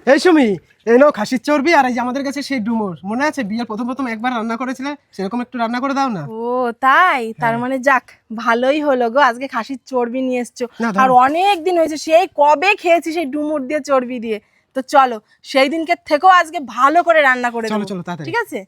এই সুমি, এই নাও খাসির চর্বি আর এই যে আমাদের কাছে সেই ডুমুর। মনে আছে বিয়ের প্রথম প্রথম একবার রান্না করেছিলে, সেরকম একটু রান্না করে দাও না। ও তাই, তার হ্যাঁ। মানে যাক, ভালোই হলো গো, আজকে খাসির চর্বি নিয়ে এসছো। না আর দাও। অনেক দিন হয়েছে, সেই কবে খেয়েছি সেই ডুমুর দিয়ে চর্বি দিয়ে। তো চলো, সেই দিনকে থেকেও আজকে ভালো করে রান্না করে চলো দেবো। চলো তাড়াতাড়ি। ঠিক আছে,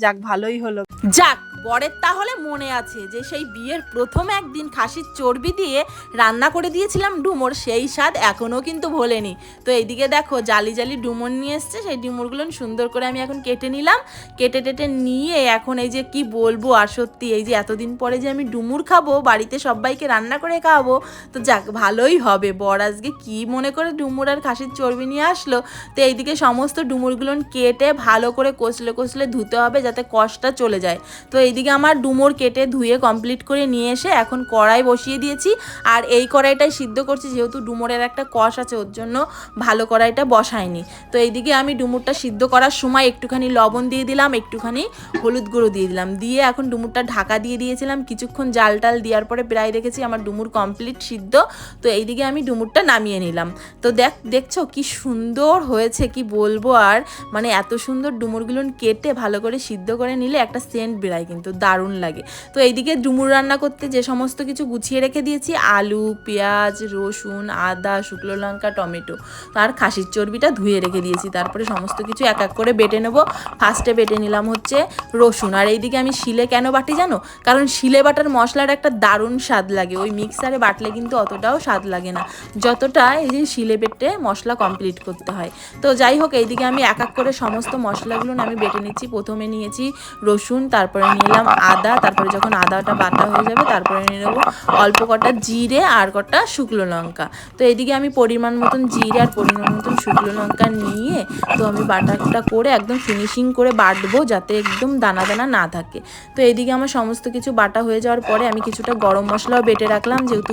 যাক ভালোই হলো। যাক, বরের তাহলে মনে আছে যে সেই বিয়ের প্রথম একদিন খাসির চর্বি দিয়ে রান্না করে দিয়েছিলাম ডুমুর, সেই স্বাদ এখনো কিন্তু ভোলেনি। তো এইদিকে দেখো জালি জালি ডুমুর নিয়ে এসছে, সেই ডুমুরগুলো সুন্দর করে আমি এখন কেটে নিলাম। কেটে টেটে নিয়ে এখন এই যে কি বলবো, আর সত্যি এই যে এতদিন পরে যে আমি ডুমুর খাবো, বাড়িতে সবাইকে রান্না করে খাওয়াবো, তো যাক ভালোই হবে। বর আজকে কি মনে করে ডুমুর আর খাসির চর্বি নিয়ে আসলো। তো এইদিকে সমস্ত ডুমুরগুলো কেটে ভালো করে কষলে কষলে ধুতে হবে যাতে কষটা চলে যায়। তো এইদিকে আমার ডুমুর কেটে ধুয়ে কমপ্লিট করে নিয়ে এসে এখন কড়াই বসিয়ে দিয়েছি। আর এই কড়াইটাই সিদ্ধ করছি, যেহেতু ডুমুরের একটা কষ আছে ওর জন্য ভালো কড়াইটা বসাইনি। তো এইদিকে আমি ডুমুরটা সিদ্ধ করার সময় একটুখানি লবণ দিয়ে দিলাম, একটুখানি হলুদ গুঁড়ো দিয়ে দিলাম, দিয়ে এখন ডুমুরটা ঢাকা দিয়ে দিয়েছিলাম। কিছুক্ষণ জাল টাল দেওয়ার পরে প্রায় দেখেছি আমার ডুমুর কমপ্লিট সিদ্ধ। তো এইদিকে আমি ডুমুরটা নামিয়ে নিলাম। তো দেখছো কি সুন্দর হয়েছে, কি বলবো আর, মানে এত সুন্দর ডুমুরগুলো কেটে ভালো করে সিদ্ধ করে নিলে একটা সেন্ট বেরায়, কিন্তু দারুণ লাগে। তো এইদিকে ডুমুর রান্না করতে যে সমস্ত কিছু গুছিয়ে রেখে দিয়েছি, আলু, পেঁয়াজ, রসুন, আদা, শুকনো লঙ্কা, টমেটো, আর খাসির চর্বিটা ধুয়ে রেখে দিয়েছি। তারপরে সমস্ত কিছু এক এক করে বেটে নেবো। ফার্স্টে বেটে নিলাম হচ্ছে রসুন। আর এইদিকে আমি শিলে কেন বাটি জানো? কারণ শিলে বাটার মশলার একটা দারুণ স্বাদ লাগে, ওই মিক্সারে বাটলে কিন্তু অতটাও স্বাদ লাগে না যতটা এই যে শিলে বেটে মশলা কমপ্লিট করতে হয়। তো যাই হোক, এইদিকে আমি এক এক করে সমস্ত মশলাগুলো আমি বেটে নিচ্ছি। প্রথমে নিয়েছি রসুন, তারপরে নিলাম আদা, তারপরে যখন আদাটা বাটা হয়ে যাবে তারপরে নিয়ে নেবো অল্প কটা জিরে আর কটা শুকনো লঙ্কা। তো এইদিকে আমি পরিমাণ মতন জিরে আর পরিমাণ মতন শুকনো লঙ্কা নিয়ে তো আমি বাটাটা করে একদম ফিনিশিং করে বাটবো যাতে একদম দানা দানা না থাকে। তো এইদিকে আমার সমস্ত কিছু বাটা হয়ে যাওয়ার পরে আমি কিছুটা গরম মশলাও বেটে রাখলাম, যেহেতু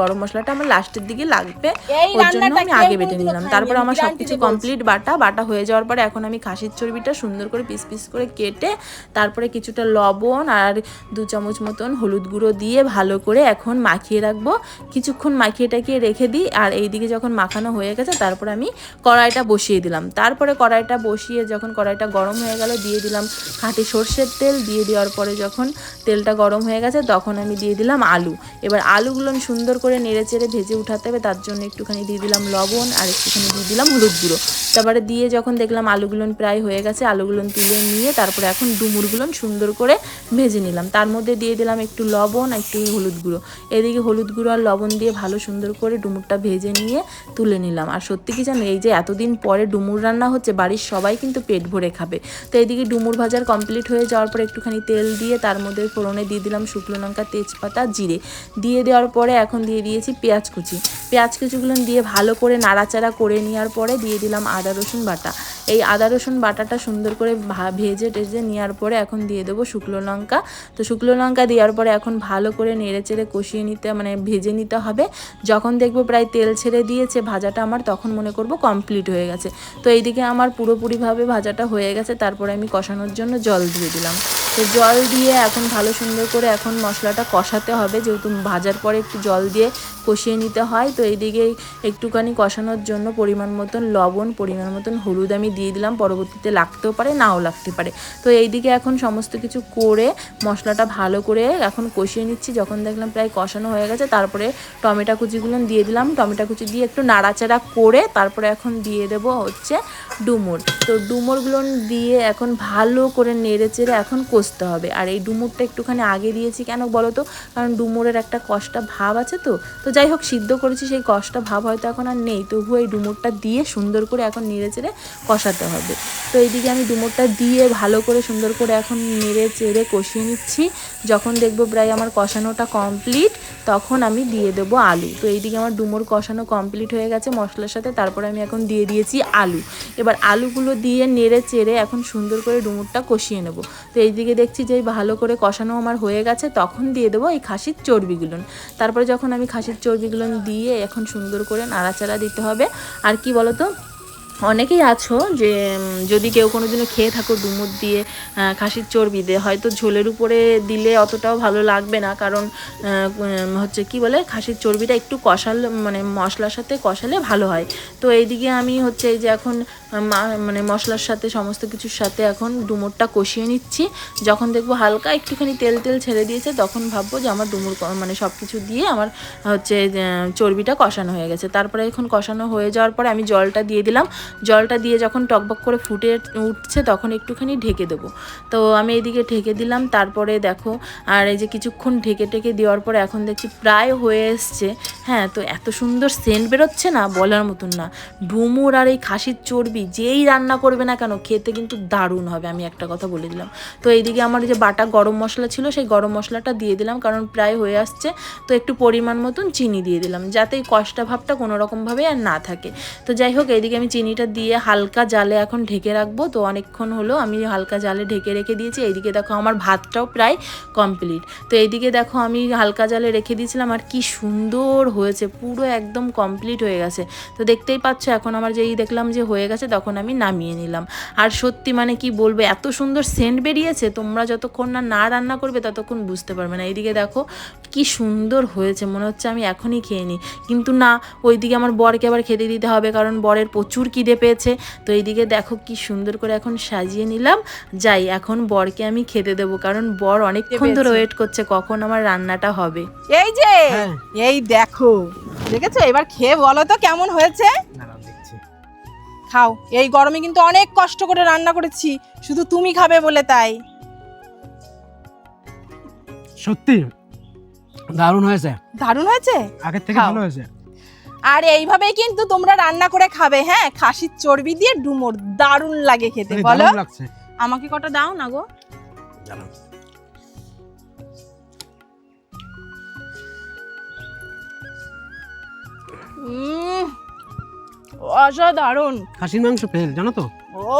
গরম মশলাটা আমার লাস্টের দিকে লাগবে, ওর জন্য আমি আগে বেটে নিলাম। তারপর আমার সব কিছু কমপ্লিট বাটা হয়ে যাওয়ার পরে এখন আমি খাসির চর্বিটা সুন্দর করে পিস পিস করে কেটে তারপরে কিছুটা লবণ আর 2 চামচ মতন হলুদ গুঁড়ো দিয়ে ভালো করে এখন মাখিয়ে রাখবো। কিছুক্ষণ মাখিয়ে টাখিয়ে রেখে দিই। আর এইদিকে যখন মাখানো হয়ে গেছে তারপর আমি কড়াইটা বসিয়ে দিলাম। তারপরে কড়াইটা বসিয়ে যখন কড়াইটা গরম হয়ে গেল দিয়ে দিলাম খাঁটি সর্ষের তেল। দিয়ে দেওয়ার পরে যখন তেলটা গরম হয়ে গেছে তখন আমি দিয়ে দিলাম আলু। এবার আলুগুলো সুন্দর করে নেড়ে চেড়ে ভেজে উঠাতে হবে, তার জন্য একটুখানি দিয়ে দিলাম লবণ আর একটুখানি দিয়ে দিলাম হলুদ গুঁড়ো। তারপরে দিয়ে যখন দেখলাম আলুগুলো প্রায় হয়ে গেছে, আলুগুলো তুলে নিয়ে তারপরে এখন ডুমুরগুলো সুন্দর করে ভেজে নিলাম। তার মধ্যে দিয়ে দিলাম একটু লবণ আর একটু হলুদ গুঁড়ো। এদিকে হলুদ গুঁড়ো আর লবণ দিয়ে ভালো সুন্দর করে ডুমুরটা ভেজে নিয়ে তুলে নিলাম। আর সত্যি কি জানো, এই যে এতদিন পরে ডুমুর রান্না হচ্ছে, বাড়ির সবাই কিন্তু পেট ভরে খাবে। তো এইদিকে ডুমুর ভাজার কমপ্লিট হয়ে যাওয়ার পরে একটুখানি তেল দিয়ে তার মধ্যে ফোড়নে দিয়ে দিলাম শুকনো লঙ্কা, তেজপাতা, জিরে। দিয়ে দেওয়ার পরে এখন দিয়ে দিয়েছি পেঁয়াজ কুচিগুলো দিয়ে ভালো করে নাড়াচাড়া করে নেওয়ার পরে দিয়ে দিলাম আদা রসুন বাটা। এই আদা রসুন বাটাটা সুন্দর করে ভেজে টেজে নেওয়ার পরে এখন দিয়ে দেবো শুকনো লঙ্কা। তো শুকনো লঙ্কা দেওয়ার পরে এখন ভালো করে নেড়ে চেড়ে কষিয়ে নিতে ভেজে নিতে হবে। যখন দেখবো প্রায় তেল ছেড়ে দিয়েছে ভাজাটা আমার, তখন মনে করব কমপ্লিট হয়ে গেছে। তো এইদিকে আমার পুরোপুরিভাবে ভাজাটা হয়ে গেছে। তারপরে আমি কষানোর জন্য জল দিয়ে দিলাম। তো জল দিয়ে এখন ভালো সুন্দর করে এখন মশলাটা কষাতে হবে, যেহেতু ভাজার পরে একটু জল দিয়ে কষিয়ে নিতে হয়। তো এইদিকে একটুখানি কষানোর জন্য পরিমাণ মতন লবণ, পরিমাণ মতন হলুদ আমি দিয়ে দিলাম, পরবর্তীতে লাগতেও পারে নাও লাগতে পারে। তো এইদিকে এখন সমস্ত কিছু করে মশলাটা ভালো করে এখন কষিয়ে নিচ্ছি। যখন দেখলাম প্রায় কষানো হয়ে গেছে তারপরে টমেটো কুচিগুলো দিয়ে দিলাম। টমেটো কুচি দিয়ে একটু নাড়াচাড়া করে তারপরে এখন দিয়ে দেবো হচ্ছে ডুমুর। তো ডুমুরগুলো দিয়ে এখন ভালো করে নেড়ে চেড়ে এখন কষতে হবে। আর এই ডুমুরটা একটুখানি আগে দিয়েছি কেন বলো তো, কারণ ডুমুরের একটা কষটা ভাব আছে। তো যাই হোক, সিদ্ধ করেছি সেই কষটা ভাব হয়তো এখন আর নেই, তবুও এই ডুমুরটা দিয়ে সুন্দর করে এখন নেড়ে চেড়ে কষাতে হবে। তো এইদিকে আমি ডুমুরটা দিয়ে ভালো করে সুন্দর করে এখন নেড়ে চেড়ে কষিয়ে নিচ্ছি। যখন দেখবো প্রায় আমার কষানোটা কমপ্লিট তখন আমি দিয়ে দেবো আলু। তো এইদিকে আমার ডুমুর কষানো কমপ্লিট হয়ে গেছে মশলার সাথে। তারপরে আমি এখন দিয়ে দিয়েছি আলু। এবার আলুগুলো দিয়ে নেড়ে চেড়ে এখন সুন্দর করে ডুমুরটা কষিয়ে নেব। তো এইদিকে দেখছি যে ভালো করে কষানো আমার হয়ে গেছে, তখন দিয়ে দেবো এই খাসির চর্বিগুলো। তারপরে যখন আমি খাসির চর্বিগুলো দিয়ে এখন সুন্দর করে নাড়াচাড়া দিতে হবে। আর কি বলো তো, অনেকেই আছো যে যদি কেউ কোনো দিনও খেয়ে থাকো ডুমুর দিয়ে খাসির চর্বি দিয়ে, হয়তো ঝোলের উপরে দিলে অতটাও ভালো লাগবে না, কারণ হচ্ছে কি বলে খাসির চর্বিটা একটু কষালে মানে মশলার সাথে কষালে ভালো হয়। তো এইদিকে আমি হচ্ছে এই যে এখন মানে মশলার সাথে সমস্ত কিছুর সাথে এখন ডুমুরটা কষিয়ে নিচ্ছি। যখন দেখবো হালকা একটুখানি তেল তেল ছেড়ে দিয়েছে তখন ভাববো যে আমার ডুমুর মানে সব কিছু দিয়ে আমার হচ্ছে চর্বিটা কষানো হয়ে গেছে। তারপরে এখন কষানো হয়ে যাওয়ার পরে আমি জলটা দিয়ে দিলাম। জলটা দিয়ে যখন টকবক করে ফুটে উঠছে তখন একটুখানি ঢেকে দেবো। তো আমি এইদিকে ঢেকে দিলাম। তারপরে দেখো আর এই যে কিছুক্ষণ ঢেকে টেকে দেওয়ার পরে এখন দেখছি প্রায় হয়ে এসছে। হ্যাঁ, তো এত সুন্দর সেন্ট বেরোচ্ছে না বলার মতন না। ডুমুর আর এই খাসির চর্বি যেই রান্না করবে না কেন খেতে কিন্তু দারুণ হবে, আমি একটা কথা বলে দিলাম। তো এইদিকে আমার যে বাটা গরম মশলা ছিল সেই গরম মশলাটা দিয়ে দিলাম, কারণ প্রায় হয়ে আসছে। তো একটু পরিমাণ মতন চিনি দিয়ে দিলাম যাতে এই কষ্টা ভাবটা কোনো রকমভাবে আর না থাকে। তো যাই হোক, এইদিকে আমি চিনিটা দিয়ে হালকা জালে এখন ঢেকে রাখবো। তো অনেকক্ষণ হলো আমি হালকা জালে ঢেকে রেখে দিয়েছি। এইদিকে দেখো আমার ভাতটাও প্রায় কমপ্লিট। তো এইদিকে দেখো আমি হালকা জালে রেখে দিয়েছিলাম আর কি সুন্দর হয়েছে, পুরো একদম কমপ্লিট হয়ে গেছে। তো দেখতেই পাচ্ছ এখন আমার যেই দেখলাম যে হয়ে গেছে তখন আমি নামিয়ে নিলাম। আর সত্যি মানে কি বলবো, এত সুন্দর সেন্ট বেরিয়েছে, তোমরা যতক্ষণ না রান্না করবে ততক্ষণ বুঝতে পারবে না। এইদিকে দেখো কি সুন্দর হয়েছে, মনে হচ্ছে আমি এখনই খেয়ে নিই, কিন্তু না, ওইদিকে আমার বরকে আবার খেতে দিতে হবে কারণ বরের প্রচুর খিদে পেয়েছে। তো এইদিকে দেখো কি সুন্দর করে এখন সাজিয়ে নিলাম। যাই এখন বরকে আমি খেতে দেবো, কারণ বর অনেকক্ষণ ধরে ওয়েট করছে কখন আমার রান্নাটা হবে। এই যে হ্যাঁ। এই দেখো, দেখেছো? এবার খেয়ে বলো তো কেমন হয়েছে। খাও, এই গরমে কিন্তু অনেক কষ্ট করে রান্না করেছি, শুধু তুমি খাবে বলে তাই। সত্যি দারুণ হয়েছে, দারুণ হয়েছে। আগের থেকে খাও। ভালো হয়েছে। আর এইভাবেই কিন্তু তোমরা রান্না করে খাবে। হ্যাঁ, খাসির চর্বি দিয়ে ডুমুর দারুণ লাগে খেতে, মানে বলো। দারুণ লাগছে। আমাকে কটা দাও না গো। অসাধারণ। খাসির মাংস ফেল জানো তো। ও